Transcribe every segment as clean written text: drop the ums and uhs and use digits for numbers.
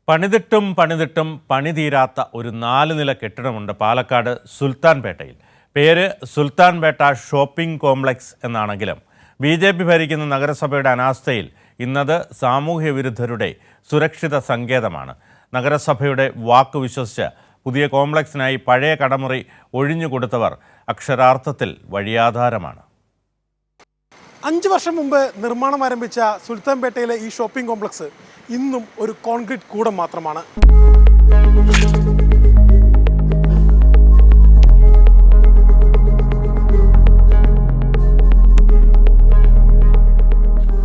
പണിതിട്ടും പണി തീരാത്ത ഒരു 4 നില കെട്ടിടമുണ്ട് പാലക്കാട് സുൽത്താൻപേട്ടയിൽ. പേര് സുൽത്താൻപേട്ട ഷോപ്പിംഗ് കോംപ്ലക്സ് എന്നാണെങ്കിലും BJP ഭരിക്കുന്ന നഗരസഭയുടെ അനാസ്ഥയിൽ ഇന്നത് സാമൂഹ്യ വിരുദ്ധരുടെ സുരക്ഷിത സങ്കേതമാണ്. നഗരസഭയുടെ വാക്ക് വിശ്വസിച്ച് പുതിയ കോംപ്ലക്സിനായി പഴയ കടമുറി ഒഴിഞ്ഞുകൊടുത്തവർ അക്ഷരാർത്ഥത്തിൽ വഴിയാധാരമാണ്. 5 വർഷം മുമ്പ് നിർമ്മാണം ആരംഭിച്ച സുൽത്താൻപേട്ടയിലെ ഈ ഷോപ്പിംഗ് കോംപ്ലക്സ് ഇന്നും ഒരു കോൺക്രീറ്റ് കൂടം മാത്രമാണ്.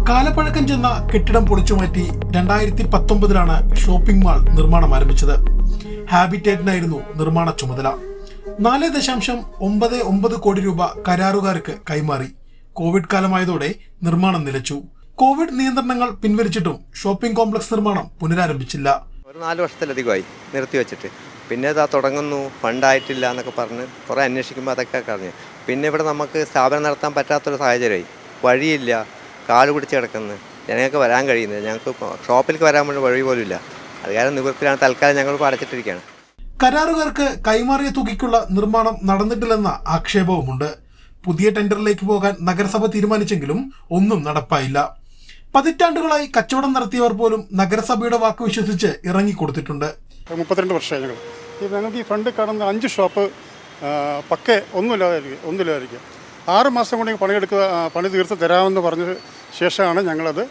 കാലപ്പഴക്കം ചെന്ന കെട്ടിടം പൊളിച്ചുമാറ്റി 2019 ഷോപ്പിംഗ് മാൾ നിർമ്മാണം ആരംഭിച്ചത്. ഹാബിറ്റേറ്റിനായിരുന്നു നിർമ്മാണ ചുമതല. 4.99 കോടി രൂപ കരാറുകാർക്ക് കൈമാറി. കോവിഡ് കാലമായതോടെ നിർമ്മാണം നിലച്ചു. കോവിഡ് നിയന്ത്രണങ്ങൾ പിൻവലിച്ചിട്ടും ഷോപ്പിംഗ് കോംപ്ലക്സ് നിർമ്മാണം പുനരാരംഭിച്ചില്ല. ഒരു 4 വർഷത്തിലധികമായി നിർത്തിവെച്ചിട്ട്. പിന്നെ ഇതാ തുടങ്ങുന്നു, ഫണ്ടായിട്ടില്ല എന്നൊക്കെ പറഞ്ഞ് കുറേ അന്വേഷിക്കുമ്പോൾ അതൊക്കെ കഴിഞ്ഞു. പിന്നെ ഇവിടെ നമുക്ക് സ്ഥാപനം നടത്താൻ പറ്റാത്തൊരു സാഹചര്യമായി. വഴിയില്ല, കാല് പിടിച്ച് കിടക്കുന്നത്, ജനങ്ങൾക്ക് വരാൻ കഴിയുന്നത്, ഞങ്ങൾക്ക് ഷോപ്പിലേക്ക് വരാൻ വേണ്ടി വഴി പോലും ഇല്ല. അത് കാരണം നിവൃത്തിയിലാണ് തൽക്കാലം ഞങ്ങൾ അടച്ചിട്ടിരിക്കുകയാണ്. കരാറുകാർക്ക് കൈമാറിയ തുകയ്ക്കുള്ള നിർമ്മാണം നടന്നിട്ടില്ലെന്ന ആക്ഷേപവുമുണ്ട്. പുതിയ ടെൻഡറിലേക്ക് പോകാൻ നഗരസഭ തീരുമാനിച്ചെങ്കിലും ഒന്നും നടപ്പായില്ല. പതിറ്റാണ്ടുകളായി കച്ചവടം നടത്തിയവർ പോലും നഗരസഭയുടെ വാക്ക് വിശ്വസിച്ച് ഇറങ്ങിക്കൊടുത്തിട്ടുണ്ട്. 32 വർഷമായി ഞങ്ങൾക്ക് ഈ ഫണ്ട് കാണുന്ന 5 ഷോപ്പ് പക്കെ ഒന്നുമില്ലാതിരിക്കുക. 6 മാസം കൊണ്ട് പണി തീർത്ത് തരാമെന്ന് പറഞ്ഞ ശേഷമാണ് ഞങ്ങളത്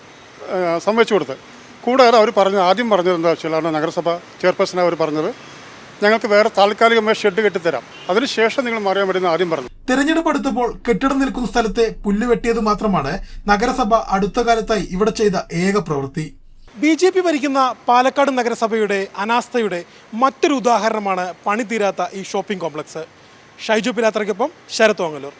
സമ്മതിച്ചു കൊടുത്തത്. കൂടാതെ അവർ ആദ്യം പറഞ്ഞത് എന്താ വെച്ചാൽ നഗരസഭ ചെയർപേഴ്സൺ അവർ പറഞ്ഞത് ഞങ്ങൾക്ക് വേറെ താൽക്കാലികമായി ഷെഡ് കെട്ടിത്തരാം, അതിനുശേഷം നിങ്ങൾ മാറിയാൻ പറ്റുന്ന ആദ്യം പറഞ്ഞു. തെരഞ്ഞെടുപ്പ് അടുത്തപ്പോൾ കെട്ടിടം നിൽക്കുന്ന സ്ഥലത്തെ പുല്ല് വെട്ടിയത് മാത്രമാണ് നഗരസഭ അടുത്ത കാലത്തായി ഇവിടെ ചെയ്ത ഏക പ്രവൃത്തി. BJP ഭരിക്കുന്ന പാലക്കാട് നഗരസഭയുടെ അനാസ്ഥയുടെ മറ്റൊരു ഉദാഹരണമാണ് പണി തീരാത്ത ഈ ഷോപ്പിംഗ് കോംപ്ലക്സ്. ഷൈജു പിലാത്രയ്ക്കൊപ്പം ശരത് ഓങ്ങല്ലൂർ.